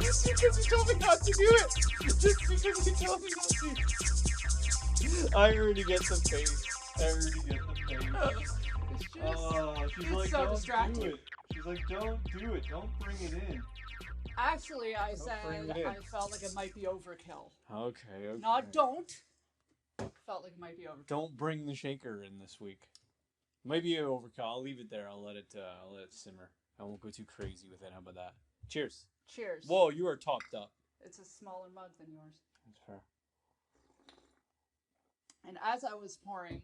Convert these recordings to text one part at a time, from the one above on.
Just because you told me not to do it. Just because you told me not to. I already get the face. I already get the face. She's it's like, so don't distracting. do it. She's like, don't do it. Don't bring it in. Actually, I Don't said bring it in. I felt like it might be overkill. Okay. Not don't. Felt like it might be overkill. Don't bring the shaker in this week. Maybe overkill. I'll leave it there. I'll let it simmer. I won't go too crazy with it. How about that? Cheers. Cheers. Whoa, you are topped up. It's a smaller mug than yours. That's fair. And as I was pouring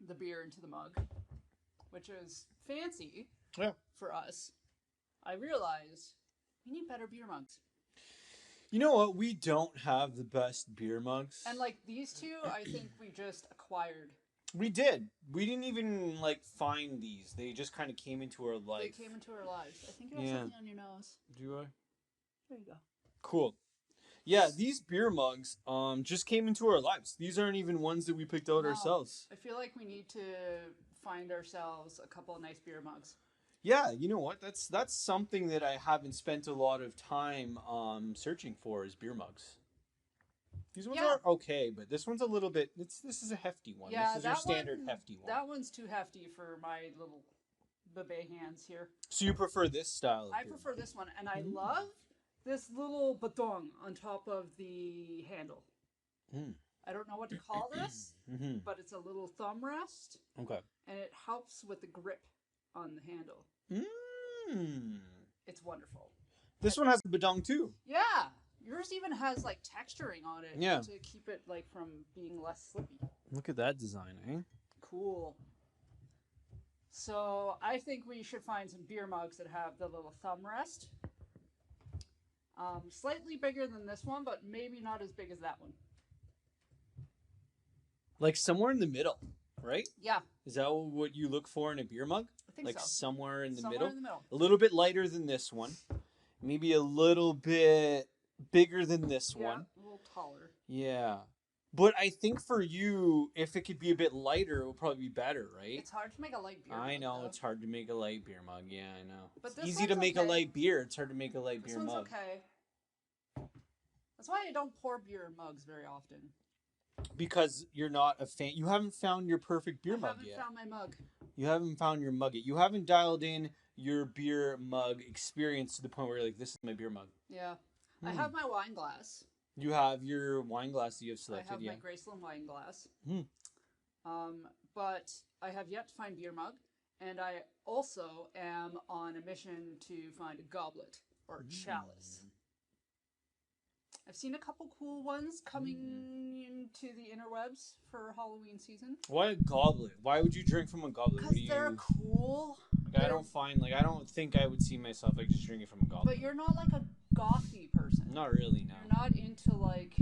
the beer into the mug, which is fancy for us, I realized we need better beer mugs. You know what? We don't have the best beer mugs. And like these two, I think we just acquired. We did. We didn't even like find these. They just kind of came into our life. They came into our lives. I think you have something on your nose. Do I? There you go. Cool. Yeah, these beer mugs just came into our lives. These aren't even ones that we picked out ourselves. I feel like we need to find ourselves a couple of nice beer mugs. Yeah, you know what? That's something that I haven't spent a lot of time searching for is beer mugs. These ones are okay, but this one's a little bit. This is a hefty one. Yeah, this is your standard hefty one. That one's too hefty for my little bebe hands here. So you prefer this style? I prefer this one, and I love this little baton on top of the handle. I don't know what to call this, but it's a little thumb rest. Okay. And it helps with the grip on the handle. It's wonderful. This one has a badong too. Yeah. Yours even has like texturing on it to keep it like from being less slippy. Look at that design, eh? Cool. So I think we should find some beer mugs that have the little thumb rest. Slightly bigger than this one, but maybe not as big as that one. Like somewhere in the middle, right? Yeah. Is that what you look for in a beer mug? I think like so. Somewhere in the Somewhere middle? in the middle. A little bit lighter than this one. Maybe a little bit bigger than this one. A little taller. Yeah. But I think for you, if it could be a bit lighter, it would probably be better, right? It's hard to make a light beer mug. I know, though. It's hard to make a light beer mug. Yeah, I know. But it's easy to make a light beer. It's hard to make a light beer mug. Okay. That's why I don't pour beer mugs very often. Because you're not a fan. You haven't found your perfect beer mug yet. I haven't found my mug. You haven't found your mug yet. You haven't dialed in your beer mug experience to the point where you're like, this is my beer mug. Yeah. I have my wine glass. You have your wine glass that you have selected, I have my Graceland wine glass. Hmm. But I have yet to find beer mug, and I also am on a mission to find a goblet or a chalice. I've seen a couple cool ones coming into the interwebs for Halloween season. Why a goblet? Why would you drink from a goblet? Because they're cool. Like, I don't think I would see myself like just drinking from a goblet. But you're not like a gothy person. Not really, no. You're not into like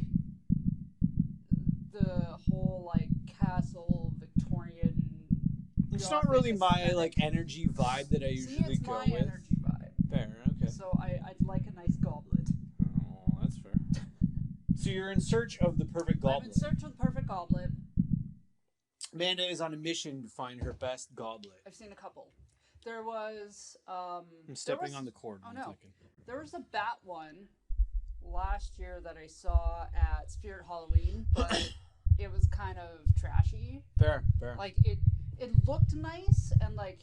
the whole like castle Victorian. It's not really my like energy vibe that I usually go with. It's my energy vibe. Fair, okay. So I'd like a nice goblet. Oh, that's fair. So you're in search of the perfect goblet. I'm in search of the perfect goblet. Amanda is on a mission to find her best goblet. I've seen a couple. There was I'm stepping on the cord. Oh no. There was a bat one last year that I saw at Spirit Halloween, but it was kind of trashy. Fair. Like it looked nice and like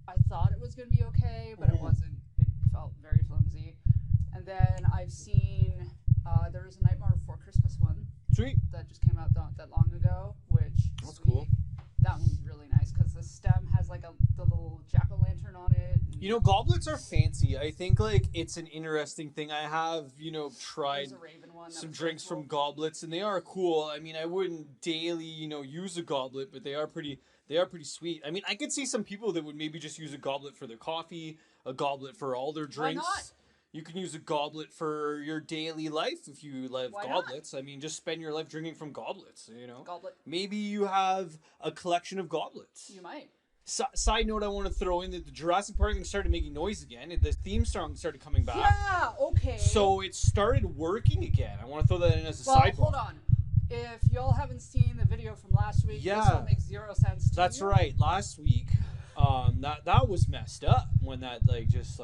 I thought it was gonna be okay, but it wasn't. It felt very flimsy. And then I've seen there was a Nightmare Before Christmas one. Sweet. That just came out not that long ago, which that's cool. That one's really nice because the stem has like the little jack-o'-lantern on it. You know, goblets are fancy. I think like it's an interesting thing. I have, tried some drinks from goblets and they are cool. I mean, I wouldn't daily, use a goblet, but they are pretty sweet. I mean, I could see some people that would maybe just use a goblet for their coffee, a goblet for all their drinks. Why not? You can use a goblet for your daily life if you love goblets. I mean, just spend your life drinking from goblets, Goblet. Maybe you have a collection of goblets. You might. Side note I want to throw in that the Jurassic Park thing started making noise again. The theme song started coming back. Yeah, okay. So it started working again. I want to throw that in as a sidebar. Hold on. If y'all haven't seen the video from last week, this will make 0 sense to you. That's right. Last week, That was messed up when that just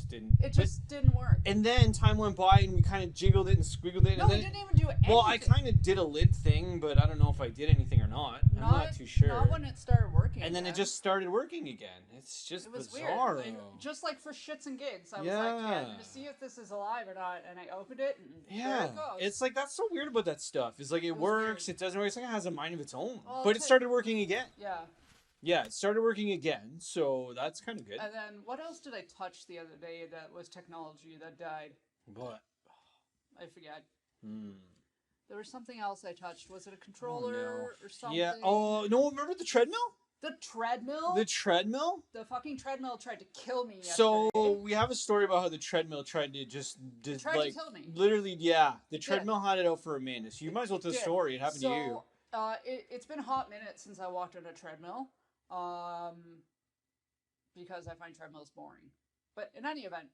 didn't. It just didn't work. And then time went by and we kind of jiggled it and squiggled it. No, and we then didn't even do anything. Well, I kind of did a lid thing, but I don't know if I did anything or not. I'm not too sure. Not when it started working. And then it just started working again. It's just bizarre. Weird. Just like for shits and gigs, I was like, I'm gonna see if this is alive or not, and I opened it, and there it goes. It's like that's so weird about that stuff. It's like it works, weird. It doesn't work. It's like it has a mind of its own. Well, but it started working again. Yeah. Yeah, it started working again, so that's kind of good. And then what else did I touch the other day that was technology that died? What? I forget. Hmm. There was something else I touched. Was it a controller or something? Yeah. Oh, no, remember the treadmill? The treadmill? The treadmill? The fucking treadmill tried to kill me yesterday. So, we have a story about how the treadmill tried to to kill me. Literally, yeah. The treadmill had it out for Amanda. So, you might as well tell the story. It happened to you. It's been a hot minute since I walked on a treadmill. Because I find treadmills boring. But in any event,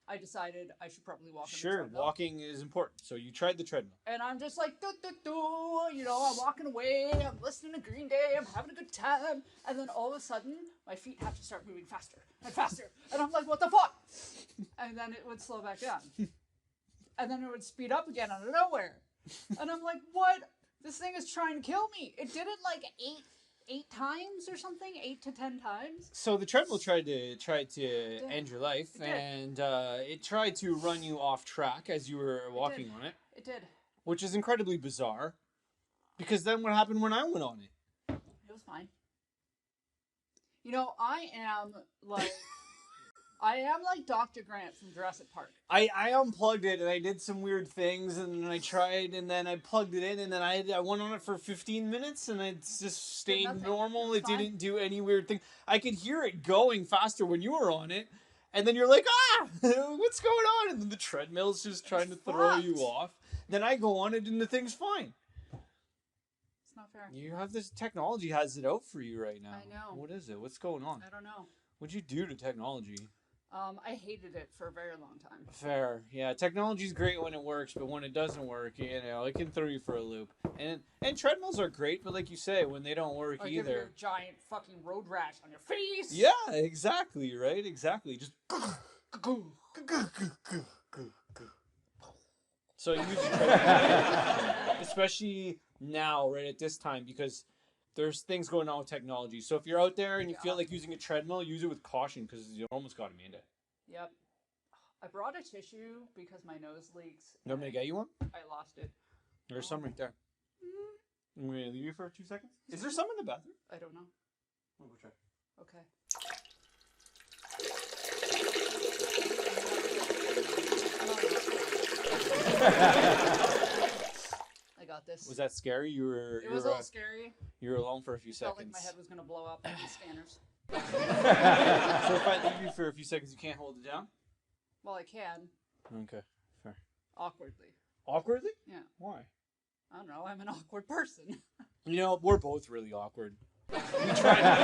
I decided I should probably walk on the treadmill. Sure, walking is important. So you tried the treadmill. And I'm just like, I'm walking away, I'm listening to Green Day, I'm having a good time. And then all of a sudden, my feet have to start moving faster and faster. And I'm like, what the fuck? And then it would slow back down. And then it would speed up again out of nowhere. And I'm like, what? This thing is trying to kill me. It did it like eight times or something, 8 to 10 times. So the treadmill tried to end your life, and it tried to run you off track as you were walking on it. It did. Which is incredibly bizarre, because then what happened when I went on it? It was fine. You know, I am like Dr. Grant from Jurassic Park. I unplugged it and I did some weird things and then I tried and then I plugged it in and then I went on it for 15 minutes and it just stayed normal. It didn't do any weird thing. I could hear it going faster when you were on it and then you're like, what's going on? And then the treadmill's just trying to throw you off. Then I go on it and the thing's fine. It's not fair. You have this technology has it out for you right now. I know. What is it? What's going on? I don't know. What'd you do to technology? I hated it for a very long time. Fair. Yeah, technology's great when it works, but when it doesn't work, it can throw you for a loop. And treadmills are great, but like you say, when they don't work either. Give you a giant fucking road rash on your face. Yeah, exactly, right? Exactly. Just So use your treadmill, especially now, right at this time, because there's things going on with technology. So if you're out there and you feel like using a treadmill, use it with caution because you almost got Amanda. Yep. I brought a tissue because my nose leaks. You want me to get you one? I lost it. There's some right there. I'm going to leave you for 2 seconds. Is there some in the bathroom? I don't know. We'll go try. Okay. I got this. Was that scary? It was a little scary. You were alone for a few seconds. Felt like my head was going to blow up in the scanners. So if I leave you for a few seconds, you can't hold it down? Well, I can. Okay, fair. Awkwardly. Awkwardly? Yeah. Why? I don't know. I'm an awkward person. We're both really awkward. We try not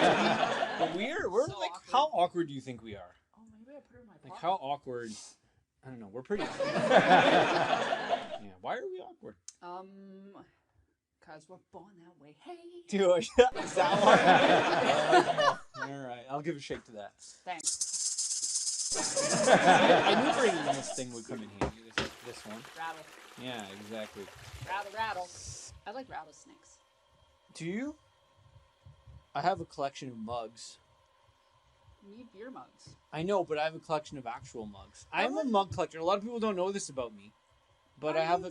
to be, but we're so like, awkward. how awkward do you think we are? Oh, maybe I put it in my pocket. Like, how awkward? I don't know. We're pretty awkward. Yeah. Why are we awkward? Because we're born that way. Hey. Dude, is that one? All right. I'll give a shake to that. Thanks. I knew bringing this thing would come in handy. This one. Rattle. Yeah, exactly. Rattle. I like rattlesnakes. Do you? I have a collection of mugs. You need beer mugs. I know, but I have a collection of actual mugs. I'm a mug collector. A lot of people don't know this about me. But I have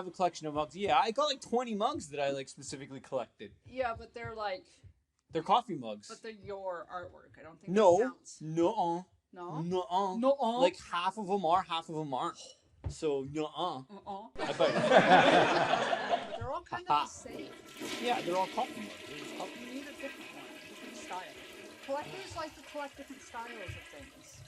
a collection of mugs. Yeah, I got like 20 mugs that I like specifically collected. Yeah, but they're coffee mugs. But they're your artwork. I don't think that counts. No. Like half of them are, half of them aren't. So I bet. But they're all kind of the same. Yeah, they're all coffee mugs. You need a different one, a different style. Collectors like to collect different styles of things.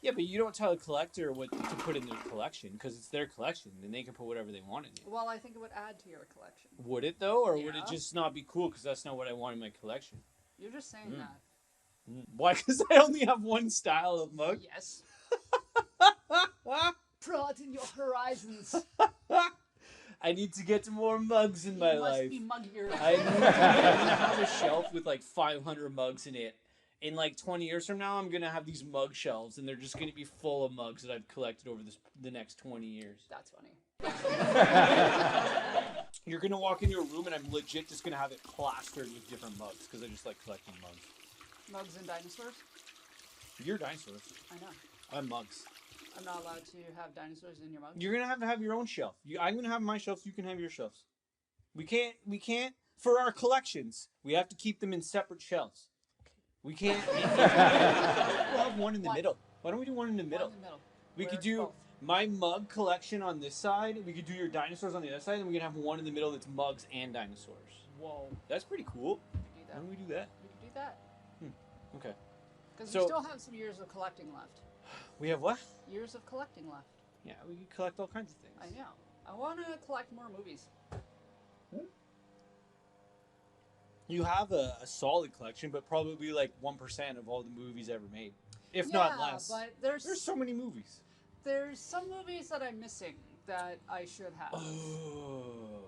Yeah, but you don't tell a collector what to put in their collection because it's their collection and they can put whatever they want in it. Well, I think it would add to your collection. Would it though, or would it just not be cool because that's not what I want in my collection? You're just saying that. Why? Because I only have one style of mug? Yes. Broaden your horizons. I need to get to more mugs in my You must life. be muggier. I need to have a shelf with like 500 mugs in it. In like 20 years from now, I'm gonna have these mug shelves, and they're just gonna be full of mugs that I've collected over the next 20 years. That's funny. You're gonna walk into a room, and I'm legit just gonna have it plastered with different mugs because I just like collecting mugs. Mugs and dinosaurs? You're dinosaurs. I know. I'm mugs. I'm not allowed to have dinosaurs in your mug. You're gonna have your own shelf. I'm gonna have my shelves. You can have your shelves. We can't. For our collections, we have to keep them in separate shelves. We can't. We'll have one in the middle. Why don't we do one in the middle? One in the middle. We Where could do both. my mug collection on this side. We could do your dinosaurs on the other side, and we can have one in the middle that's mugs and dinosaurs. Whoa. That's pretty cool. We could do that. Why don't we do that? We could do that. Okay. Because So- we still have some years of collecting left. We have what? Years of collecting left. Yeah, we could collect all kinds of things. I know. I want to collect more movies. You have a solid collection, but probably like 1% of all the movies ever made, if not less. But There's so many movies. there's some movies that I'm missing that I should have. Oh,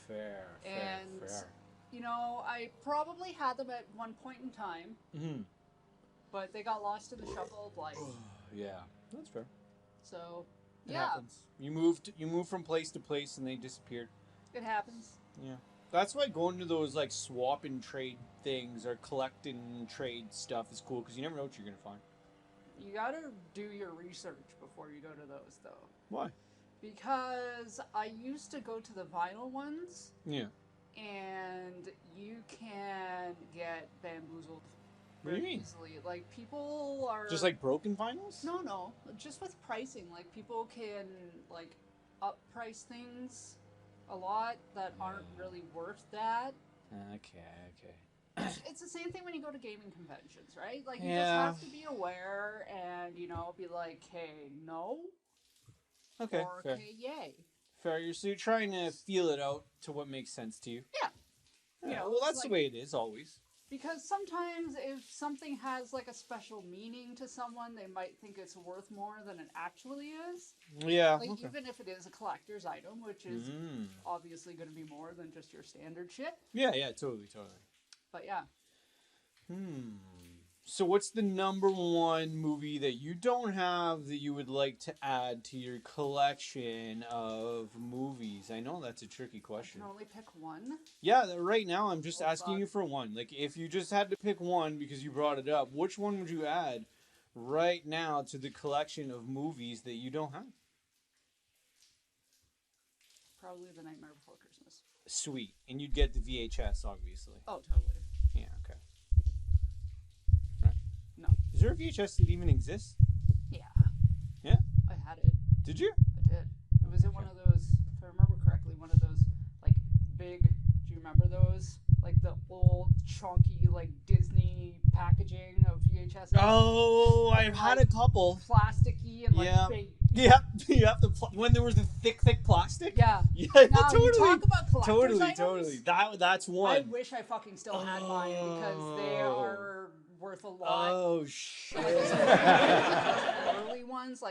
fair. And- fair. You know, I probably had them at one point in time, Mm-hmm. but they got lost in the shuffle of life. Yeah, that's fair. So, It yeah, happens. You moved from place to place, and they disappeared. it happens. Yeah, that's why going to those like swap and trade things or collect and trade stuff is cool because you never know what you're gonna find. You gotta do your research before you go to those, though. Why? Because I used to go to the vinyl ones, Yeah. and you can get bamboozled What do you very mean? easily. Like, people are... Just like broken vinyls? No, just with pricing. Like, people can, like, up price things a lot that aren't really worth that. Okay. It's the same thing when you go to gaming conventions, right? Like, you Yeah. just have to be aware and, you know, be like, hey, no, Okay. or Fair. okay, yay. Fair. So you're trying to feel it out to what makes sense to you. Yeah. Yeah. You know, Well, it's that's the like- way it is always. Because sometimes if something has, like, a special meaning to someone, they might think it's worth more than it actually is. Yeah. Like, okay. even if it is a collector's item, which is Mm. obviously going to be more than just your standard shit. Yeah. Totally. But yeah, So what's the number one movie that you don't have that you would like to add to your collection of movies? I know that's a tricky I question. can only pick one. Yeah, right now I'm just Oh, asking fuck. you for one. Like, if you just had to pick one because you brought it up, which one would you add right now to the collection of movies that you don't have? Probably The Nightmare Before Christmas. Sweet. And you'd get the VHS, obviously. Oh, totally. Yeah, okay. No. Is there a VHS that even exists? Yeah. Yeah? I had it. Did you? I did. It was in one of those, if I remember correctly, one of those, like, big, do you remember those? Like, the old, chunky, like, Disney packaging of VHS. Oh, I've had a couple. Plasticky and, like, Yeah. big. Yeah, when there was the thick plastic. Yeah. Yeah, Now, totally. you talk about collector's Totally. items. That's I one. wish I fucking still had mine because they Oh. are worth a lot. Oh shit. Like, especially early ones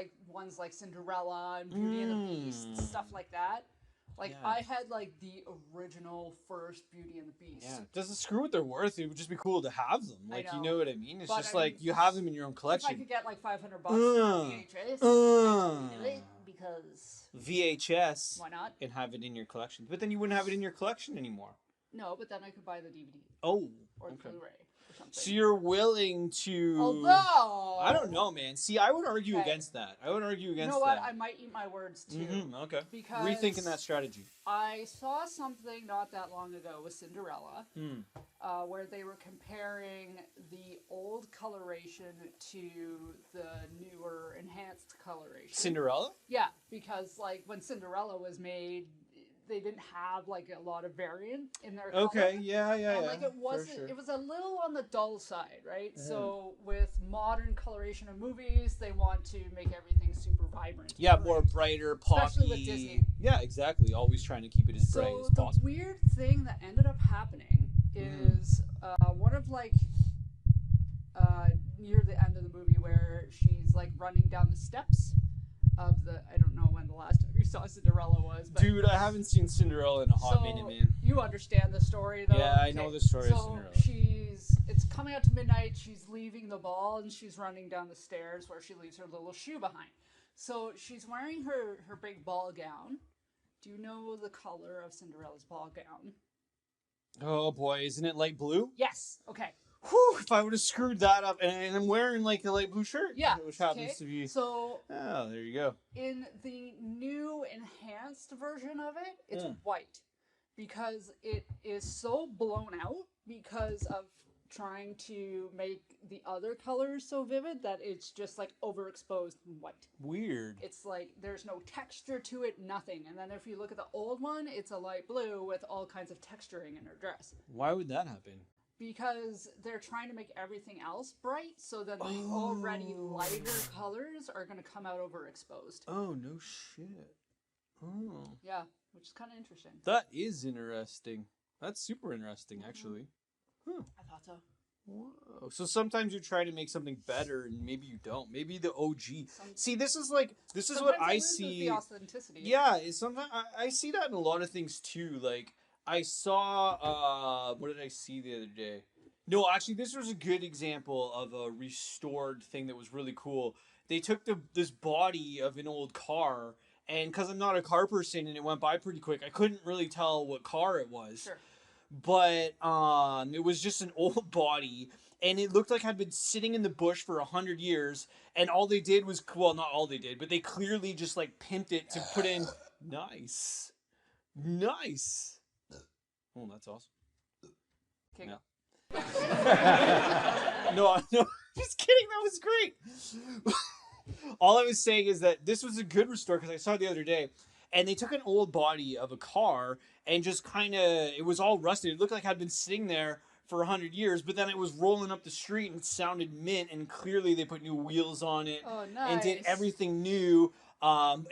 like Cinderella and Beauty and the Beast, stuff like that. Like, Yeah. I had, like, the original first Beauty and the Beast. Yeah, doesn't screw with their worth. It would just be cool to have them. I Like, you know. know what I mean? It's But, just I like mean, you have them in your own If I collection. could get, like, $500 for Uh, VHS, uh. I'd do it because VHS why not? and have it in your collection. But then you wouldn't have it in your collection anymore. No, but then I could buy the DVD Oh, or the okay. Blu-ray or something. So you're willing to? Although I don't know, man. See, I would argue Okay. against that. I would argue You against know what? that. I might eat my words too. Okay. Because Rethinking that strategy. I saw something not that long ago with Cinderella, Hmm. where they were comparing the old coloration to the newer enhanced coloration. Cinderella? Yeah, because like when Cinderella was made, they didn't have like a lot of variant in their color. Okay. Yeah. And like it for wasn't, sure. it was a little on the dull side, right? So with modern coloration of movies, they want to make everything super vibrant. Yeah, right? more brighter, poppy. Especially with Disney. Yeah, exactly. Always trying to keep it as bright So as the possible. weird thing that ended up happening is one of like near the end of the movie where she's like running down the steps of the, I don't know when the last time you saw Cinderella was, But, Dude, I haven't seen Cinderella in a hot minute, man. You understand the story, though. Yeah, I know the story of Cinderella. It's coming out to midnight. She's leaving the ball and she's running down the stairs where she leaves her little shoe behind. So she's wearing her big ball gown. Do you know the color of Cinderella's ball gown? Oh boy, isn't it light blue? Yes. Okay. Whew, if I would have screwed that up, and I'm wearing like a light blue shirt. Yeah. Which happens to be. So. Oh, there you go. In the new enhanced version of it, it's white. Because it is so blown out because of trying to make the other colors so vivid that it's just like overexposed and white. Weird. It's like there's no texture to it, nothing. And then if you look at the old one, it's a light blue with all kinds of texturing in her dress. Why would that happen? Because they're trying to make everything else bright so that the already lighter colors are going to come out overexposed. Oh, no shit. Oh. Yeah, which is kind of interesting. That is interesting. That's super interesting, actually. Huh. I thought so. Whoa. So sometimes you try to make something better, and maybe you don't. Maybe the OG. See, this is what I see. The authenticity. Yeah, sometimes I see that in a lot of things too. Like I saw, what did I see the other day? No, actually, this was a good example of a restored thing that was really cool. They took this body of an old car. And because I'm not a car person and it went by pretty quick, I couldn't really tell what car it was. Sure. But it was just an old body, and it looked like it had been sitting in the bush for 100 years. And all they did was, well, not all they did, but they clearly just like pimped it to put in. Nice. Oh, that's awesome. Okay. Yeah. No, just kidding. That was great. All I was saying is that this was a good restore because I saw it the other day, and they took an old body of a car and just kind of, it was all rusted. It looked like it had been sitting there for 100 years, but then it was rolling up the street and it sounded mint, and clearly they put new wheels on it. Oh, nice. And did everything new,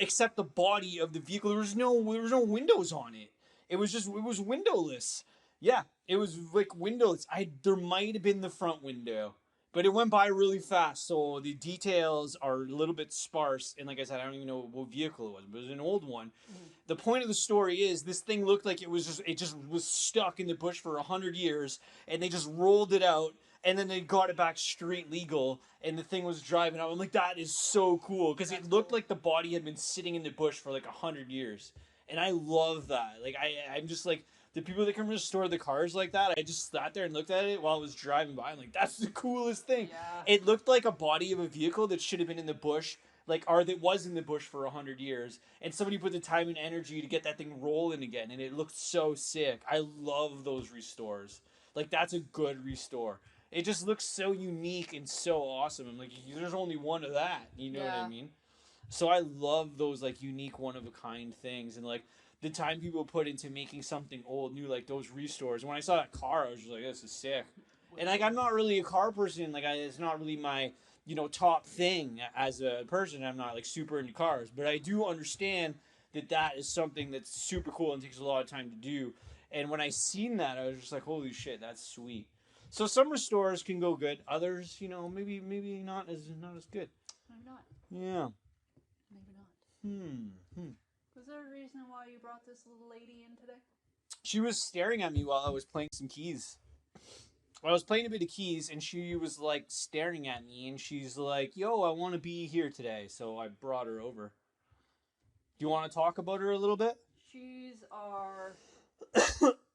except the body of the vehicle. There was no windows on it. It was windowless. Yeah, it was like windowless. There might have been the front window. But it went by really fast, so the details are a little bit sparse. And like I said, I don't even know what vehicle it was, but it was an old one. Mm-hmm. The point of the story is this thing looked like it just was stuck in the bush for 100 years, and they just rolled it out, and then they got it back street legal, and the thing was driving out. I'm like, that is so cool, because it looked like the body had been sitting in the bush for like 100 years. And I love that. Like, I'm just like, the people that can restore the cars like that, I just sat there and looked at it while I was driving by. I'm like, that's the coolest thing. Yeah. It looked like a body of a vehicle that should have been in the bush, or that was in the bush for 100 years. And somebody put the time and energy to get that thing rolling again. And it looked so sick. I love those restores. Like, that's a good restore. It just looks so unique and so awesome. I'm like, there's only one of that. You know what I mean? So I love those, like, unique, one-of-a-kind things. And, like, the time people put into making something old new, like those restores. When I saw that car, I was just like, this is sick. And like, I'm not really a car person. Like, it's not really my, top thing as a person. I'm not like super into cars, but I do understand that is something that's super cool and takes a lot of time to do. And when I seen that, I was just like, holy shit, that's sweet. So some restores can go good. Others, maybe not as good. Maybe not. Yeah. Maybe not. Was there a reason why you brought this little lady in today? She was staring at me while I was playing some keys. I was playing a bit of keys, and she was, like, staring at me, and she's like, yo, I want to be here today, so I brought her over. Do you want to talk about her a little bit? She's our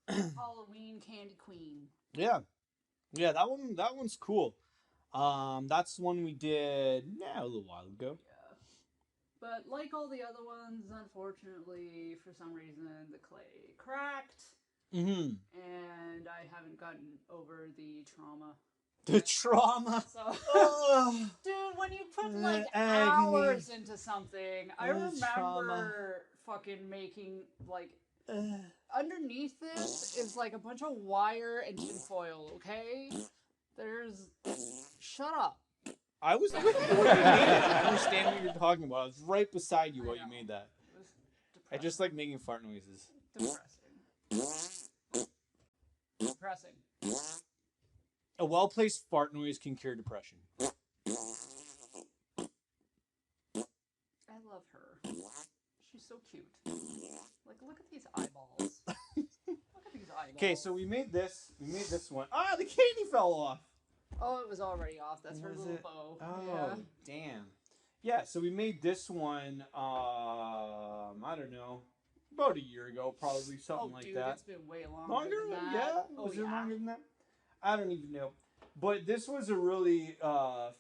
Halloween candy queen. Yeah. Yeah, that one's cool. That's one we did, a little while ago. But like all the other ones, unfortunately, for some reason, the clay cracked. Mm-hmm. And I haven't gotten over the trauma. The trauma? So, dude, when you put like hours into something, I remember fucking making like underneath this is like a bunch of wire and tinfoil, okay? Shut up. I was with you when you made it. I understand what you're talking about. I was right beside you while you made that. It was depressing. I just like making fart noises. Depressing. A well-placed fart noise can cure depression. I love her. She's so cute. Like, look at these eyeballs. Look at these eyeballs. Okay, so we made this. We made this one. Ah, the candy fell off. Oh, it was already off. That's her little bow. Oh, yeah. damn. Yeah, so we made this one, I don't know, about a year ago, probably, something like that. It's been way longer Longer? than that. Yeah? Oh, Was it longer than that? I don't even know. But this was a really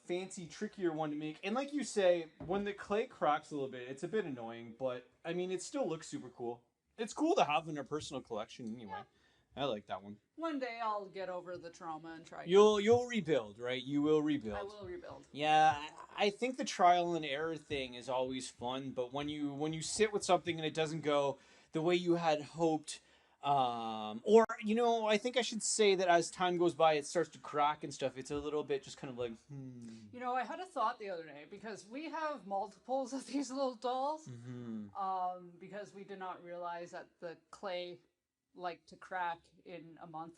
fancy, trickier one to make. And like you say, when the clay cracks a little bit, it's a bit annoying, but, I mean, it still looks super cool. It's cool to have in our personal collection anyway. Yeah. I like that one. One day I'll get over the trauma and try. You'll rebuild, right? You will rebuild. I will rebuild. Yeah, I think the trial and error thing is always fun, but when you sit with something and it doesn't go the way you had hoped, or I think I should say that as time goes by, it starts to crack and stuff. It's a little bit just kind of like, I had a thought the other day because we have multiples of these little dolls, because we did not realize that the clay like to crack in a month.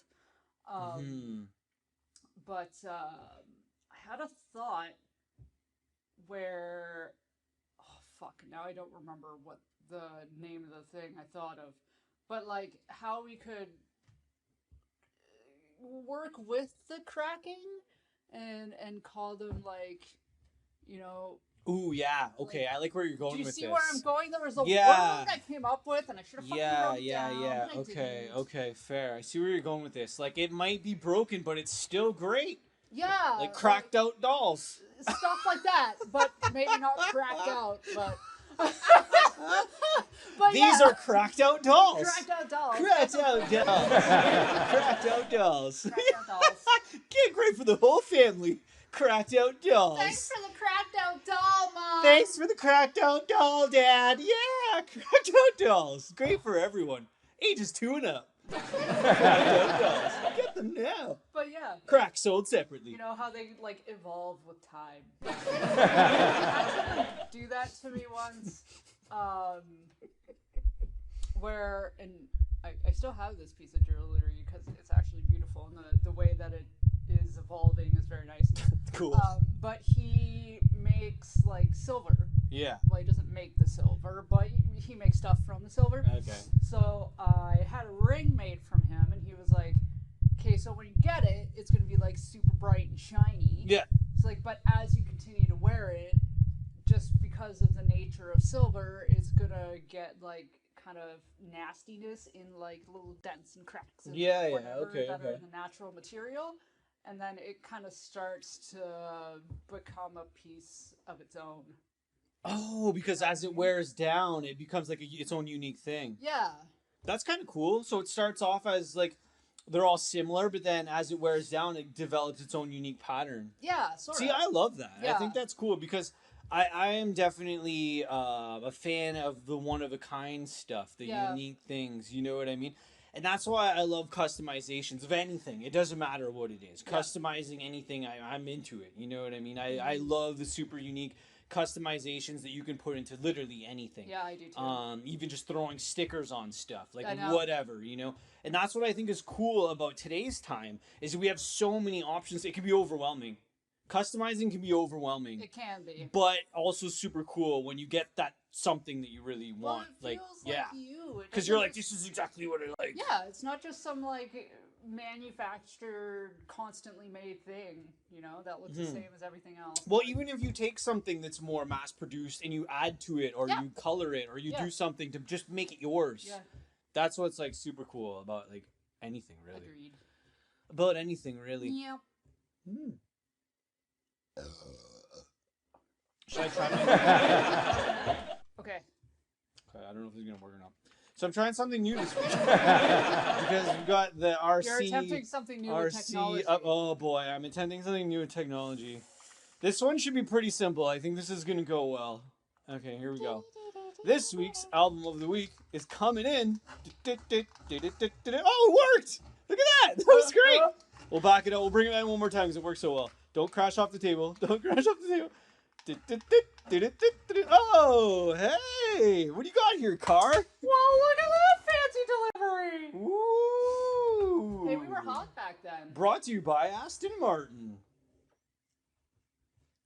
But I had a thought where, now I don't remember what the name of the thing I thought of, but like how we could work with the cracking and call them like, Ooh, yeah. Okay, I like where you're going with this. Do you see where I'm going? There was a word I came up with, and I should have fucking wrote it down. Yeah. Okay, fair. I see where you're going with this. Like, it might be broken, but it's still great. Yeah. Like cracked out dolls. Stuff like that, but maybe not cracked out, but... These are cracked out dolls. Cracked out dolls. Cracked out dolls. Cracked out dolls. Cracked out dolls. Get great for the whole family. Cracked out dolls. Thanks for the cracked out doll, Mom. Thanks for the cracked out doll, Dad. Yeah, cracked out dolls. Great for everyone. Ages 2 and up. Cracked out dolls. Get them now. But yeah. Crack sold separately. You know how they like evolve with time. I had someone do that to me once. Where, and I still have this piece of jewelry because it's actually beautiful, and the way that it is evolving is very nice. Cool. But he makes like silver. Yeah. Well, he doesn't make the silver, but he makes stuff from the silver. Okay. So I had a ring made from him, and he was like, okay, so when you get it, it's going to be like super bright and shiny. Yeah. It's like, but as you continue to wear it, just because of the nature of silver, it's going to get like kind of nastiness in like little dents and cracks and whatever that are in the natural material. And then it kind of starts to become a piece of its own. Oh, because as it wears down, it becomes like its own unique thing. Yeah. That's kind of cool. So it starts off as like they're all similar, but then as it wears down, it develops its own unique pattern. Yeah, sort of. See, I love that. Yeah. I think that's cool because I am definitely a fan of the one-of-a-kind stuff, the unique things. You know what I mean? And that's why I love customizations of anything. It doesn't matter what it is. Yeah. Customizing anything, I'm into it. You know what I mean? I love the super unique customizations that you can put into literally anything. Yeah, I do too. Even just throwing stickers on stuff, like whatever, And that's what I think is cool about today's time, is we have so many options. It can be overwhelming. Customizing can be overwhelming. It can be. But also super cool when you get that something that you really want. Well, it feels like you. Because you're like, this is exactly what I like. Yeah, it's not just some like manufactured, constantly made thing, that looks the same as everything else. Well, even if you take something that's more mass produced and you add to it, or you color it, or you do something to just make it yours. Yeah. That's what's like super cool about like anything really. Agreed. About anything really. Yep. Should I try my Okay, I don't know if this is gonna work or not. So I'm trying something new this week because we've got the RC. You're attempting something new with technology. Oh boy, I'm attempting something new with technology. This one should be pretty simple. I think this is gonna go well. Okay, here we go. This week's album of the week is coming in. Oh, it worked! Look at that! That was great! We'll back it up. We'll bring it in one more time because it works so well. Don't crash off the table. Don't crash off the table. Oh, hey! What do you got here, car? Whoa, look at that fancy delivery! Ooh! Hey, we were hot back then. Brought to you by Aston Martin.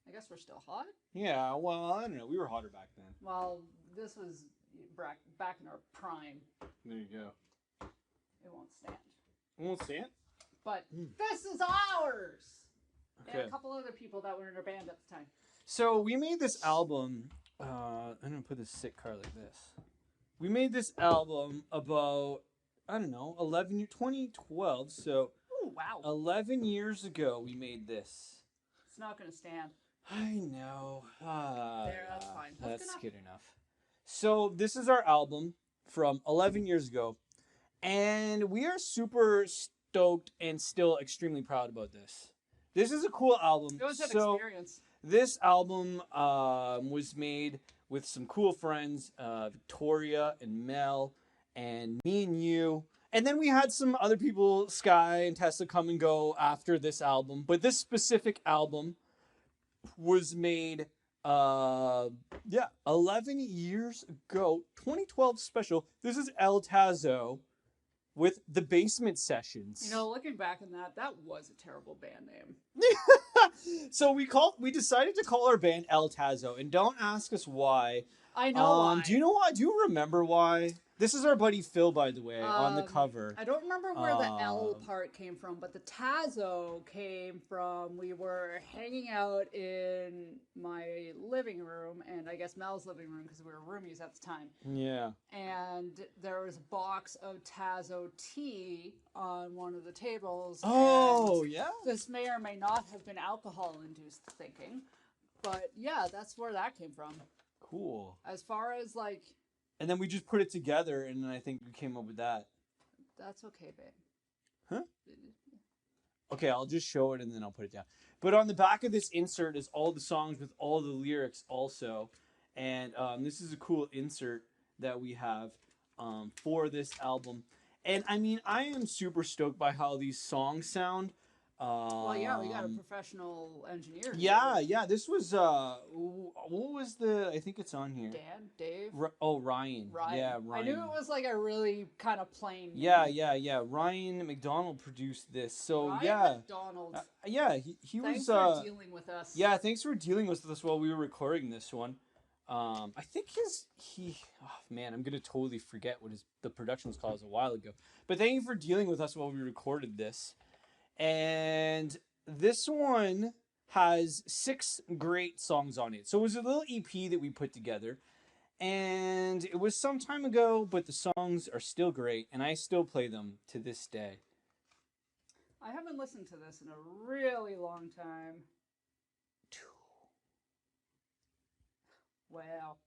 I guess we're still hot? Yeah, well, I don't know. We were hotter back then. Well, this was, back in our prime. There you go. It won't stand. It won't stand? But this is ours! Okay. And a couple other people that were in our band at the time. So we made this album. I'm going to put this sick card like this. We made this album about, I don't know, 2012. So Ooh, wow. 11 years ago we made this. It's not going to stand. I know. There, that's fine. That's good enough. So this is our album from 11 years ago. And we are super stoked and still extremely proud about this. This is a cool album. It was an experience. This album was made with some cool friends, Victoria and Mel and me and you. And then we had some other people, Sky and Tessa, come and go after this album. But this specific album was made 11 years ago. 2012 special. This is El Tazo with the Basement Sessions. You know, looking back on that was a terrible band name. So we decided to call our band El Tazo, and don't ask us why. I know why. Do you know why? Do you remember why? This is our buddy Phil, by the way, on the cover. I don't remember where the L part came from, but the Tazo came from, we were hanging out in my living room, and I guess Mel's living room, because we were roomies at the time. Yeah. And there was a box of Tazo tea on one of the tables. Oh, and yeah? This may or may not have been alcohol-induced thinking, but yeah, that's where that came from. Cool. As far as, like... And then we just put it together, and then I think we came up with that. That's okay, babe. Huh? Okay, I'll just show it, and then I'll put it down. But on the back of this insert is all the songs with all the lyrics also. And this is a cool insert that we have for this album. And, I mean, I am super stoked by how these songs sound. Well, yeah, we got a professional engineer. Yeah. This was what was I think it's on here. Dan, Dave. Ryan. Yeah, Ryan. I knew it was like a really kind of plain name. Yeah. Ryan McDonald produced this. So Ryan McDonald. He thanks was. for dealing with us. Yeah, thanks for dealing with us while we were recording this one. I think I'm gonna totally forget what the production was called a while ago. But thank you for dealing with us while we recorded this. And this one has 6 great songs on it. So it was a little EP that we put together. And it was some time ago, but the songs are still great. And I still play them to this day. I haven't listened to this in a really long time. Wow.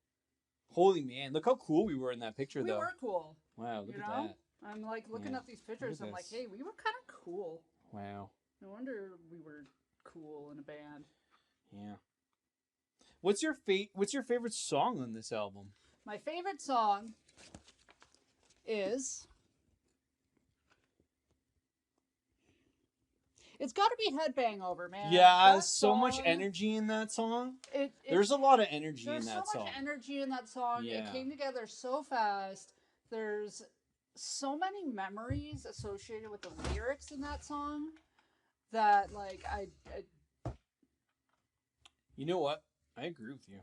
Holy man, look how cool we were in that picture, though. We were cool. Wow, look at that. I'm like looking at these pictures. I'm like, hey, we were kind of cool. Wow. No wonder we were cool in a band. Yeah. What's your favorite song on this album? My favorite song is... It's got to be Headbang Over, man. Yeah, there's so much energy in that song. There's a lot of energy in that song. There's so much energy in that song. Yeah. It came together so fast. There's so many memories associated with the lyrics in that song that, like, I You know what? I agree with you.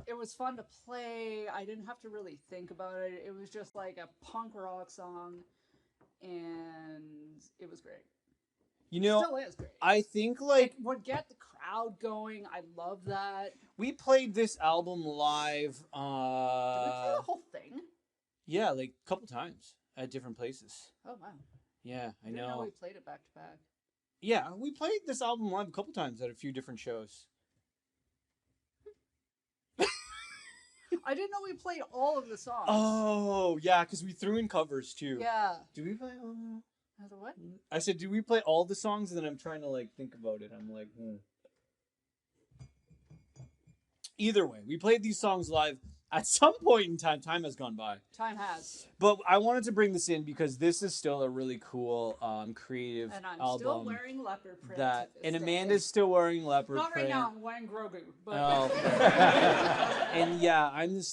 It was fun to play. I didn't have to really think about it. It was just like a punk rock song, and it was great. You know, it still is great. I think, like... It would get the crowd going. I love that. We played this album live. Did we play the whole thing? Yeah, like a couple times at different places. Oh, wow. Yeah, I didn't know. We played it back to back. Yeah, we played this album live a couple times at a few different shows. I didn't know we played all of the songs. Oh, yeah, because we threw in covers, too. Yeah. Do we play all the... What? I said, do we play all the songs? And then I'm trying to, like, think about it. I'm like, Either way, we played these songs live. At some point in time, time has gone by. Time has. But I wanted to bring this in because this is still a really cool, creative album. And I'm still wearing leopard print. And Amanda's still wearing leopard print. Not right now. I'm wearing Grogu. But... Oh. And yeah,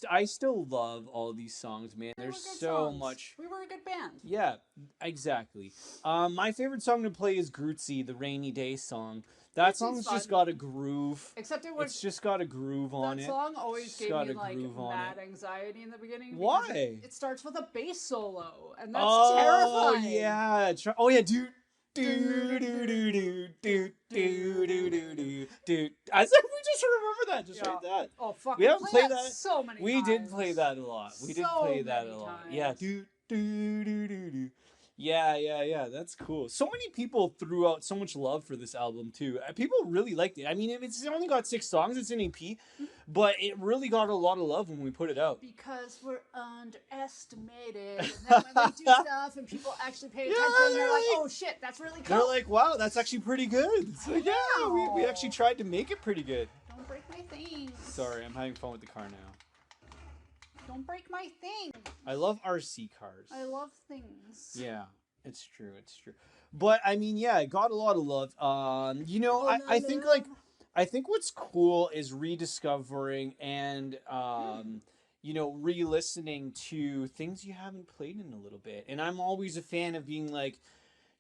I still love all these songs, man. There's so much. We were a good band. Yeah, exactly. My favorite song to play is Grootsy, the Rainy Day song. That Which is song's just fun. got a groove. Except It's just got a groove on that it. song always It's gave got me a like groove on mad it. anxiety in the beginning. Because Why? it starts with a bass solo, and that's Oh terrifying. yeah. Oh yeah, dude. Do do do do do do do do do do. I said we just remember that. Just Yeah. write that. Oh fuck! We We haven't play played that that. so many We times. did play that a lot. We did play that a lot. Yeah. Times. Do do do do do. Yeah. That's cool. So many people threw out so much love for this album too. People really liked it. I mean, it's only got 6 songs. It's an EP, but it really got a lot of love when we put it out. Because we're underestimated. And then when we do stuff and people actually pay attention, and they're like, oh shit, that's really cool. They're like, wow, that's actually pretty good. It's like, yeah, we actually tried to make it pretty good. Don't break my things. Sorry, I'm having fun with the car now. Don't break my thing. I love RC cars. I love things. Yeah, it's true. But I mean, yeah, it got a lot of love. I think I think what's cool is rediscovering and re-listening to things you haven't played in a little bit. And I'm always a fan of being like,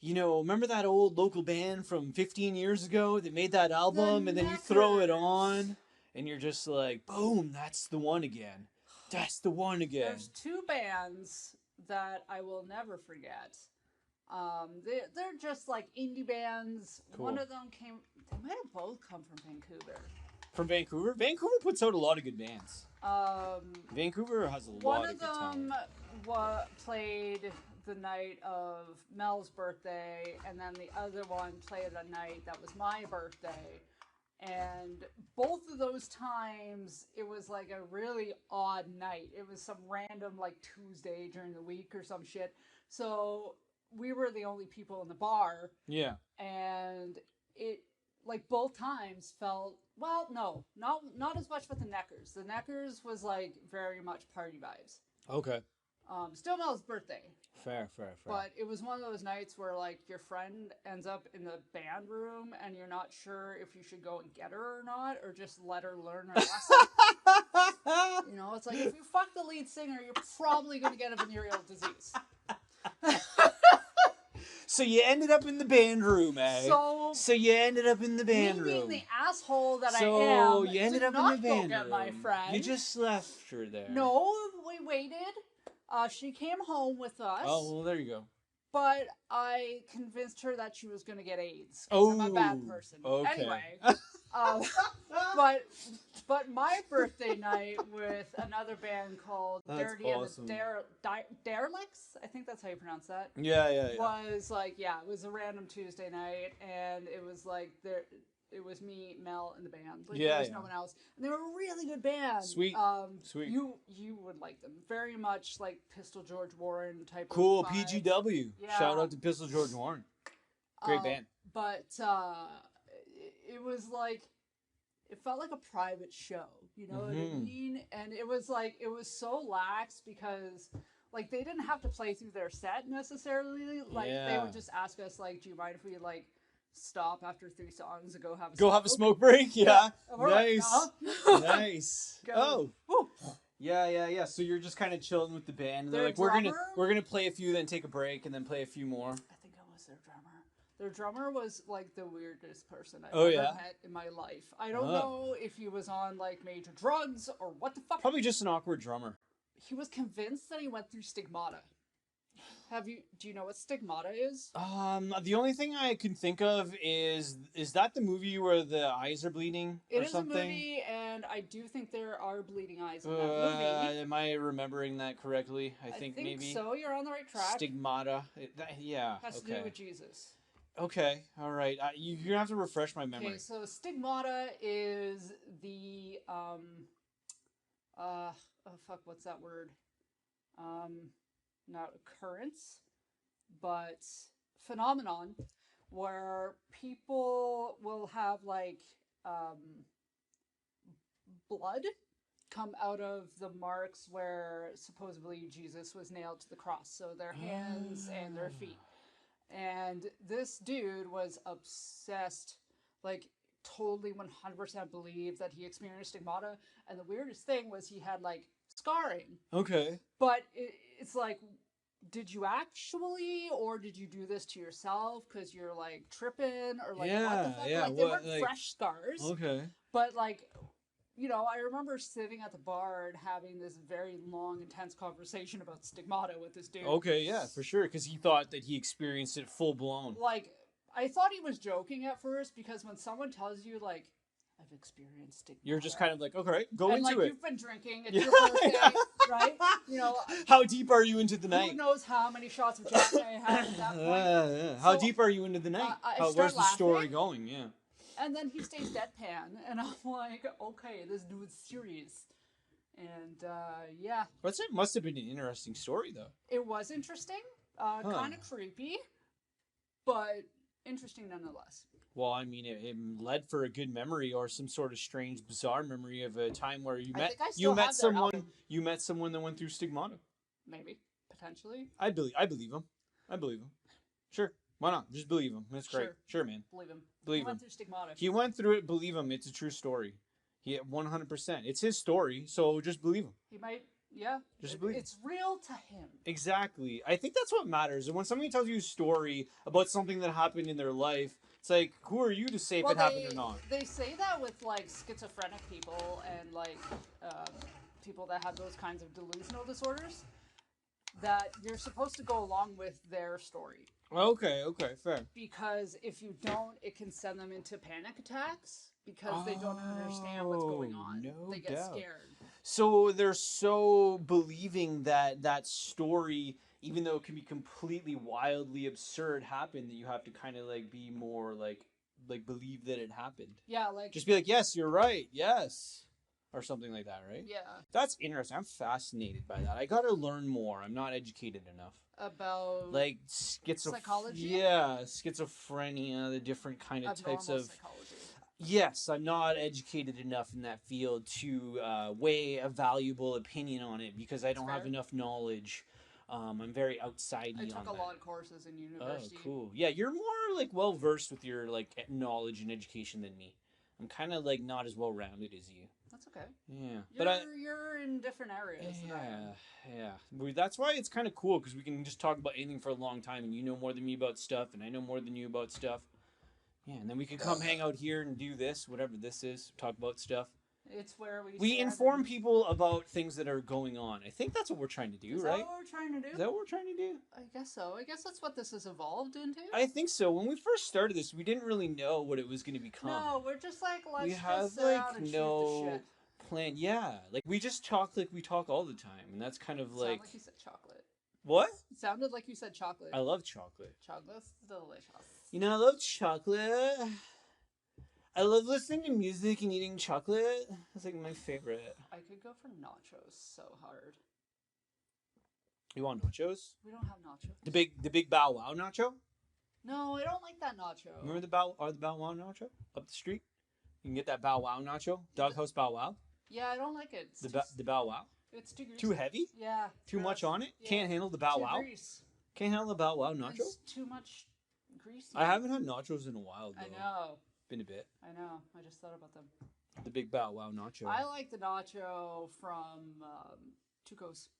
remember that old local band from 15 years ago that made that album, and then you throw it on and you're just like, boom, that's the one again. That's the one again. There's 2 bands that I will never forget. They're just like indie bands. Cool. One of them they might have both come from Vancouver. From Vancouver? Vancouver puts out a lot of good bands. Vancouver has a lot of good talent. One of them played the night of Mel's birthday, and then the other one played a night that was my birthday. And both of those times, it was like a really odd night. It was some random like Tuesday during the week or some shit. So we were the only people in the bar. Yeah. And it, like, both times felt, well, no, not as much with the Neckers. The Neckers was like very much party vibes. Okay. Still Mel's birthday. Fair. But it was one of those nights where, like, your friend ends up in the band room and you're not sure if you should go and get her or not, or just let her learn her lesson. It's like, if you fuck the lead singer, you're probably going to get a venereal disease. So you ended up in the band room, eh? So you ended up in the band room. Being the asshole that I am, so you ended up in the band room. My friend. You just left her there. No, we waited. She came home with us. Oh, well, there you go. But I convinced her that she was going to get AIDS. Oh, I'm a bad person. Okay. Anyway, but my birthday night with another band called Dirty awesome. and the Derelicts, I think that's how you pronounce that. Yeah. Was like, it was a random Tuesday night, and it was like it was me, Mel, and the band. Like, there was no one else. And they were a really good band. Sweet. Sweet. You would like them. Very much like Pistol George Warren type cool, of vibe. PGW. Yeah. Shout out to Pistol George Warren. Great band. But it was like, it felt like a private show. You know what I mean? And it was like, it was so lax because, like, they didn't have to play through their set necessarily. Like, they would just ask us, like, do you mind if we, like, stop after 3 songs and go have a smoke break? Yeah. Nice. Like, Nice. Go. Oh. Yeah. So you're just kind of chilling with the band. And they're like, we're gonna play a few, then take a break, and then play a few more. I think I was their drummer. Their drummer was like the weirdest person I've ever met in my life. I don't know if he was on like major drugs or what the fuck. Probably just an awkward drummer. He was convinced that he went through stigmata. Do you know what stigmata is? The only thing I can think of is that the movie where the eyes are bleeding or something? It is a movie, and I do think there are bleeding eyes in that movie. Am I remembering that correctly? I think maybe so. You're on the right track. Stigmata. Has to do with Jesus. Okay, all right. You're gonna have to refresh my memory. Okay, so stigmata is the what's that word? Not occurrence, but phenomenon where people will have like blood come out of the marks where supposedly Jesus was nailed to the cross, so their hands and their feet. And this dude was obsessed, like totally 100% believed that he experienced stigmata. And the weirdest thing was he had like scarring. Okay. But it's like did you actually, or did you do this to yourself because you're like tripping, or like what the Yeah, fuck? yeah. Like they What? weren't Like, fresh scars, okay. but like, you know, I remember sitting at the bar and having this very long, intense conversation about stigmata with this dude. Okay, yeah, for sure. Because he thought that he experienced it full blown. Like, I thought he was joking at first because when someone tells you like, I've experienced stigmata, You're just kind of like, okay, go and into like it. you've been drinking, it's Yeah. your birthday, right? You know, How deep are you into the night? who knows how many shots of Jack I had at that point. Yeah. How So, deep are you into the night? I How, start where's the story laughing. going? Yeah. And then he stays deadpan, and I'm like, okay, this dude's serious. And yeah, But it must have been an interesting story, though. it was interesting, kind of creepy, but interesting nonetheless. Well, I mean, it led for a good memory or some sort of strange, bizarre memory of a time where I think I still have their album. You met someone that went through stigmata. Maybe, potentially. I believe him. I believe him. Sure, why not? Just believe him. That's great. Sure, man. Believe him. Believe he went him. through stigmata. He went through it. Believe him. It's a true story. He 100%. It's his story, so just believe him. He might. Yeah. Just believe. It's real to him. Exactly. I think that's what matters. And when somebody tells you a story about something that happened in their life, it's like, who are you to say if it happened or not? They say that with like schizophrenic people and like people that have those kinds of delusional disorders, that you're supposed to go along with their story. Okay, fair. Because if you don't, it can send them into panic attacks because they don't understand what's going on. No they get doubt. scared. So they're so believing that story, even though it can be completely wildly absurd, happened, that you have to kind of like be more like believe that it happened. Yeah, like just be like, yes, you're right, yes, or something like that, right? Yeah. That's interesting. I'm fascinated by that. I got to learn more. I'm not educated enough. About like psychology? Yeah, schizophrenia, the different kind of types of psychology. Yes, I'm not educated enough in that field to weigh a valuable opinion on it because I don't have enough knowledge. I'm very outsidey on that. I took a lot of courses in university. Oh, cool. Yeah, you're more like well versed with your like knowledge and education than me. I'm kind of like not as well rounded as you. That's okay. Yeah, you're in different areas. Yeah. That's why it's kind of cool because we can just talk about anything for a long time, and you know more than me about stuff, and I know more than you about stuff. Yeah, and then we can come hang out here and do this, whatever this is, talk about stuff. It's where we inform people about things that are going on. I think that's what we're trying to do, right? Is that what we're trying to do? Is that what we're trying to do? I guess so. I guess that's what this has evolved into. I think so. When we first started this, we didn't really know what it was going to become. No, we're just like, let's we have sit down and shoot the shit. Plan. Yeah, like we just talk like we talk all the time, and that's kind of like. Sounded like you said chocolate. What? It sounded like you said chocolate. I love chocolate. Chocolate's delicious. You know, I love chocolate. I love listening to music and eating chocolate. That's like my favorite. I could go for nachos so hard. You want nachos? We don't have nachos. The big Bow Wow nacho? No, I don't like that nacho. Remember the Bow Wow nacho up the street? You can get that Bow Wow nacho, Doghouse Bow Wow. Yeah, I don't like it. The Bow Wow. It's too greasy. Too heavy? Yeah. Too much on it? Yeah. Can't handle the Bow Wow? Grease. Can't handle the Bow Wow nacho? It's too much greasy. I haven't had nachos in a while, though. I know. Been a bit. I know. I just thought about them. The big Bow Wow nacho. I like the nacho from Tuco's.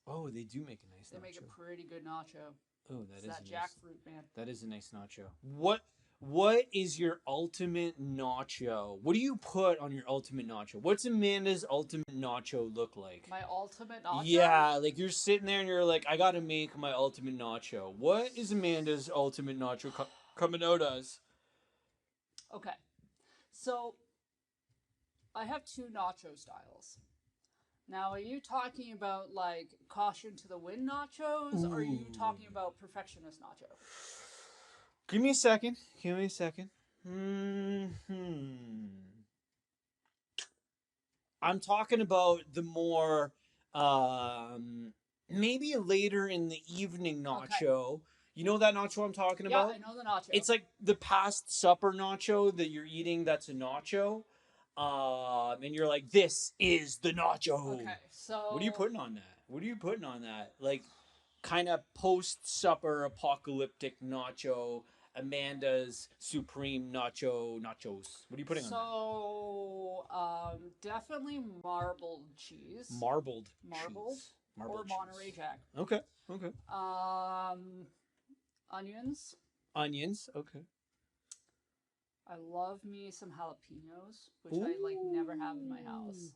Oh, they do make a nice nacho. They make a pretty good nacho. Oh, that is that jackfruit, man. That is a nice nacho. What is your ultimate nacho? What do you put on your ultimate nacho? What's Amanda's ultimate nacho look like? My ultimate nacho? Yeah, like you're sitting there and you're like, I gotta make my ultimate nacho. What is Amanda's ultimate nacho coming out as? Okay, so I have two nacho styles. Now, are you talking about like caution to the wind nachos, or are you talking about perfectionist nacho? Give me a second. I'm talking about the more maybe later in the evening nacho. Okay. You know that nacho I'm talking about? Yeah, I know the nacho. It's like the past supper nacho that you're eating that's a nacho. And you're like, this is the nacho. Okay, so... What are you putting on that? Like, kind of post-supper apocalyptic nacho, Amanda's supreme nachos. What are you putting on that? So, definitely marbled cheese. Marbled. Cheese. or cheese. Monterey Jack. Okay. Okay. Onions. Onions. Okay. I love me some jalapenos, which I like never have in my house,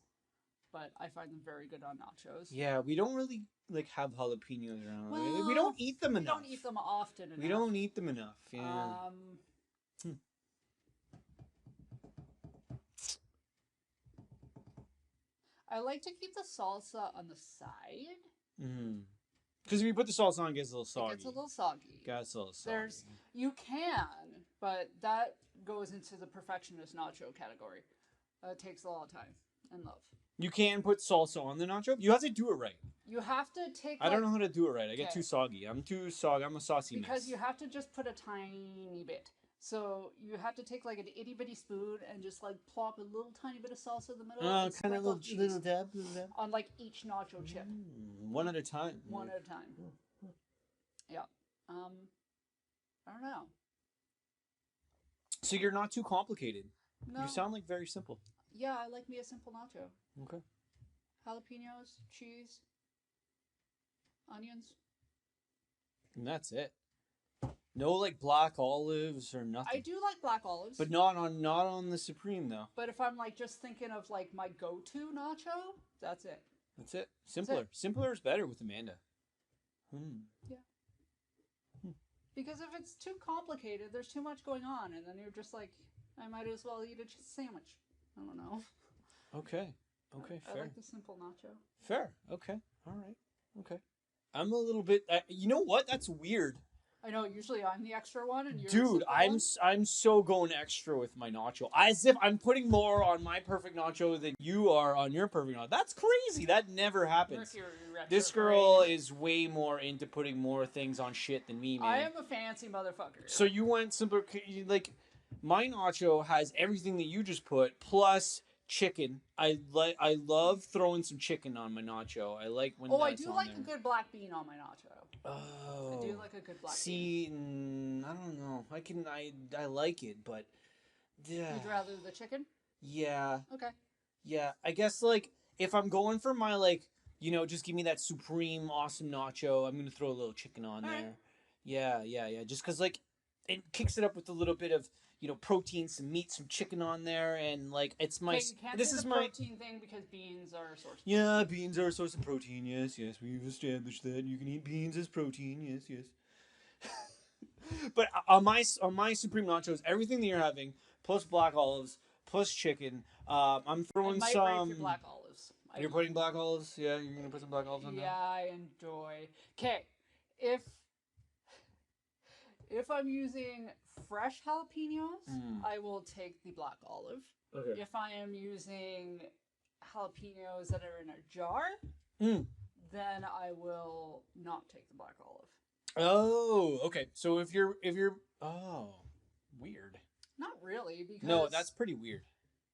but I find them very good on nachos. Yeah, we don't really like have jalapenos around. Well, we don't eat them we enough. don't eat them often enough. We don't eat them enough. Yeah. I like to keep the salsa on the side. Because if you put the sauce on, it gets a little soggy. It gets a little soggy. Gets a little soggy. You can, but that goes into the perfectionist nacho category. It takes a lot of time and love. You can put salsa on the nacho. You have to do it right. You have to take. I don't know how to do it right. I get too soggy. I'm too soggy. I'm a saucy mess. Because you have to just put a tiny bit. So you have to take like an itty bitty spoon and just like plop a little tiny bit of salsa in the middle. Oh, kind of little dab. On like each nacho chip. One at a time. One at a time. Yeah. I don't know. So you're not too complicated. No. You sound like very simple. Yeah, I like me a simple nacho. Okay. Jalapenos, cheese, onions. And that's it. No like black olives or nothing. I do like black olives. But not on the Supreme though. But if I'm like just thinking of like my go-to nacho, that's it. That's it. Simpler. Simpler is better with Amanda. Yeah. Because if it's too complicated, there's too much going on, and then you're just like, I might as well eat a sandwich. I don't know. Okay. Okay, fair. I like the simple nacho. Fair. Okay. All right. Okay. I'm a little bit. You know what? That's weird. I know. Usually I'm the extra one, and you're Dude, I'm so going extra with my nacho, as if I'm putting more on my perfect nacho than you are on your perfect nacho. That's crazy. That never happens. This girl is way more into putting more things on shit than me, man. I am a fancy motherfucker. So you went simpler. Like my nacho has everything that you just put plus chicken. I love throwing some chicken on my nacho. I like when. I do like a good black bean on my nacho. Oh, I do like a good black bean. See, I don't know. I like it, but yeah. You'd rather the chicken? Yeah. Okay. Yeah, I guess like if I'm going for my like, just give me that supreme awesome nacho, I'm gonna throw a little chicken on there. Right. Yeah. Just because like it kicks it up with a little bit of protein, some meat, some chicken on there, and like it's my. You can't this do is the my protein thing because beans are a source. Yeah, beans are a source of protein. Yes, we've established that you can eat beans as protein. Yes. But on my supreme nachos, everything that you're having plus black olives plus chicken. I'm throwing some black olives. You're putting black olives. Yeah, you're gonna put some black olives on there. Yeah, I enjoy. Okay, if I'm using fresh jalapenos, I will take the black olive. Okay. If I am using jalapenos that are in a jar, then I will not take the black olive. Oh, okay. So if you're weird. Not really, because no, that's pretty weird.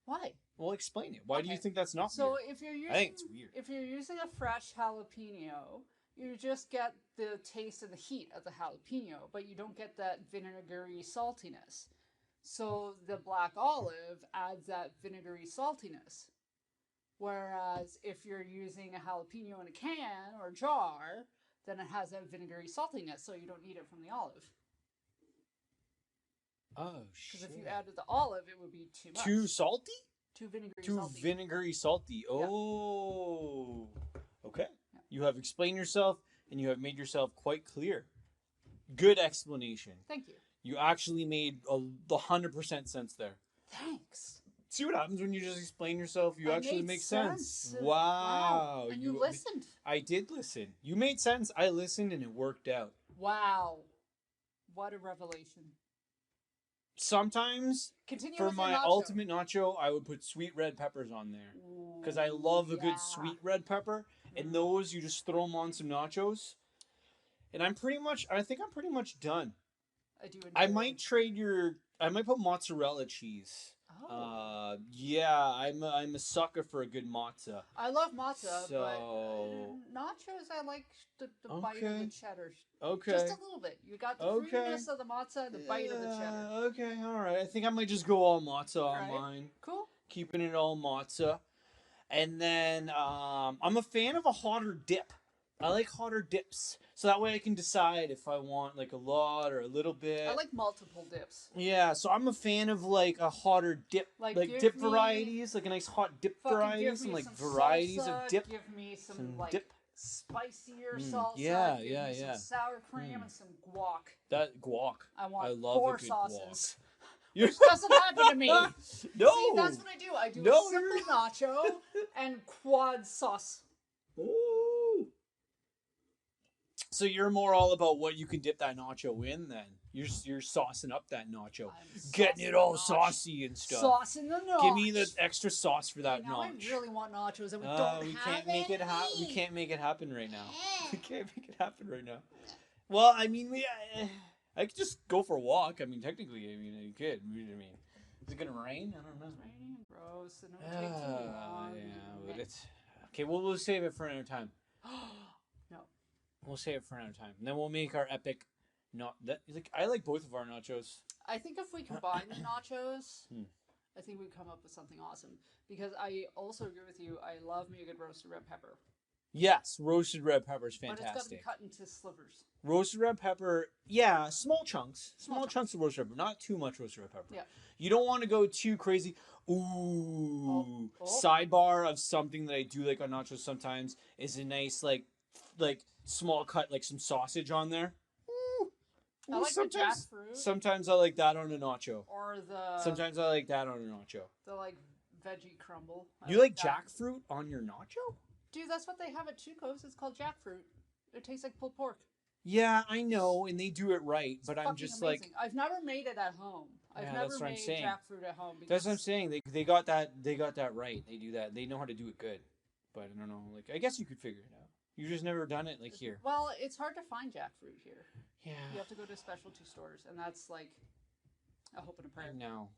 Why? Well, explain it. Why do you think that's not weird? So if you're using, I think it's weird. If you're using a fresh jalapeno, you just get the taste and the heat of the jalapeno, but you don't get that vinegary saltiness. So the black olive adds that vinegary saltiness. Whereas if you're using a jalapeno in a can or jar, then it has that vinegary saltiness, so you don't need it from the olive. Oh, shit. Because if you added the olive, it would be too much. Too salty? Too vinegary salty. Too vinegary salty. Oh. Yeah. Okay. Yeah. You have explained yourself, and you have made yourself quite clear. Good explanation. Thank you. You actually made 100% sense there. Thanks. See what happens when you just explain yourself? You actually make sense. Wow. And you listened. I did listen. You made sense. I listened, and it worked out. Wow. What a revelation. Sometimes, for my ultimate nacho, I would put sweet red peppers on there. Because I love a good sweet red pepper. And those, you just throw them on some nachos. And I think I'm pretty much done. I do enjoy I might put mozzarella cheese. Oh. I'm a sucker for a good mozza. I love mozza, but nachos I like the bite of the cheddar. Okay. Just a little bit. You got the fruitiness of the mozza and the bite of the cheddar. Okay, alright. I think I might just go all mozza on mine. Cool. Keeping it all mozza. And then I'm a fan of a hotter dip. I like hotter dips, so that way I can decide if I want like a lot or a little bit. I like multiple dips. Yeah, so I'm a fan of like a hotter dip, Like, like give dip me- varieties, like a nice hot dip Fucking give varieties, me and like some varieties salsa, of dip. Give me some like dip. spicier salsa. yeah, give yeah, me yeah. some sour cream and some guac. That guac. I want I love 4 a good sauces. guac. Which doesn't happen to me. No. See, that's what I do. I do No, a simple nacho and quad sauce. Ooh. So you're more all about what you can dip that nacho in, then. You're saucing up that nacho, getting it all saucy and stuff. Sauce in the nacho. Give me the extra sauce for that now nacho. I really want nachos, and we don't we have can't make it happen. We any. can't make it happen right now. We can't make it happen right now. Well, I mean, I could just go for a walk. I mean, technically, you could. I mean, is it gonna rain? I don't know. It's raining and gross, and it would take too long. Yeah, but it's okay. Well, we'll save it for another time. No. We'll save it for another time. And then we'll make our epic. Not that like I like both of our nachos. I think if we combine the nachos, I think we'd come up with something awesome. Because I also agree with you. I love me a good roasted red pepper. Yes, roasted red pepper is fantastic. But it's got to be cut into slivers. Roasted red pepper, yeah, small chunks. Small chunks of roasted red pepper, not too much roasted red pepper. Yeah. You don't want to go too crazy. Ooh. Sidebar of something that I do like on nachos sometimes is a nice like small cut, like some sausage on there. I like the jackfruit. Sometimes I like that on a nacho. Or the... Sometimes I like that on a nacho. The, like, veggie crumble. You like jackfruit on your nacho? Dude, that's what they have at Chuco's. It's called jackfruit. It tastes like pulled pork. Yeah, I know, and they do it right, but I'm just amazing. like... I've never made it at home. I've never made jackfruit at home. That's what I'm saying. They got that right. They do that. They know how to do it good. But I don't know. Like, I guess you could figure it out. You've just never done it like here. Well, it's hard to find jackfruit here. Yeah. You have to go to specialty stores, and that's like a hope and a prayer. No.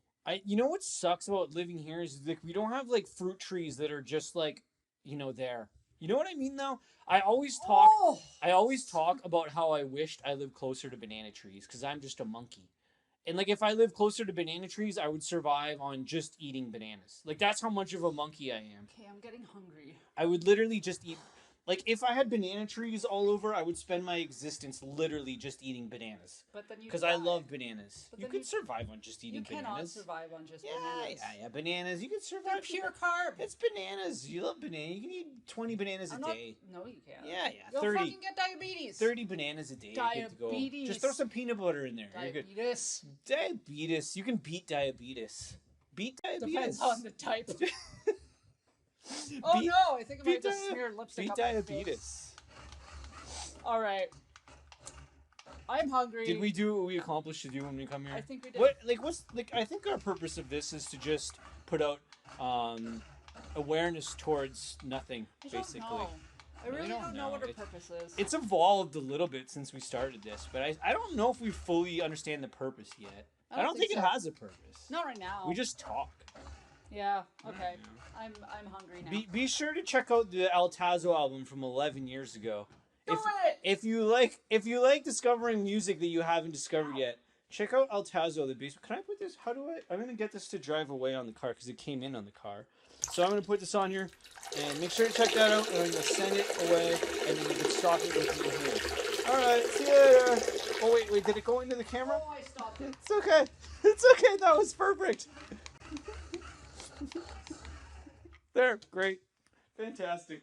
You know what sucks about living here is like we don't have like fruit trees that are just like, there. You know what I mean though? I always talk about how I wished I lived closer to banana trees because I'm just a monkey. And like if I lived closer to banana trees, I would survive on just eating bananas. Like that's how much of a monkey I am. Okay, I'm getting hungry. I would literally just eat. Like, if I had banana trees all over, I would spend my existence literally just eating bananas. But then you because I love bananas. You could survive on just eating bananas. You cannot survive on just bananas. Yeah, bananas. You could survive. They're pure carb. It's bananas. You love bananas. You can eat 20 bananas a day. No, you can't. Yeah, You'll 30. Fucking get diabetes. 30 bananas a day. Diabetes. Just throw some peanut butter in there. Diabetes. You're good. Diabetes. You can beat diabetes. Beat diabetes. Depends on the type. Oh no! I think I might just smear lipstick up diabetes. My face. All right. I'm hungry. Did we do what we accomplished to do when we come here? I think we did. I think our purpose of this is to just put out awareness towards nothing, basically. I really don't know what our purpose is. It's evolved a little bit since we started this, but I don't know if we fully understand the purpose yet. I don't think it has a purpose. Not right now. We just talk. Yeah, okay. I'm hungry now. Be sure to check out the Altazo album from 11 years ago. If you like discovering music that you haven't discovered yet, check out Altazo, the bass. Can I put this? I'm going to get this to drive away on the car because it came in on the car. So I'm going to put this on here and make sure to check that out and I'm going to send it away and then you can stop it with your hand. All right, see you later. Oh, wait, did it go into the camera? Oh, I stopped it. It's okay. It's okay. That was perfect. There, great. Fantastic.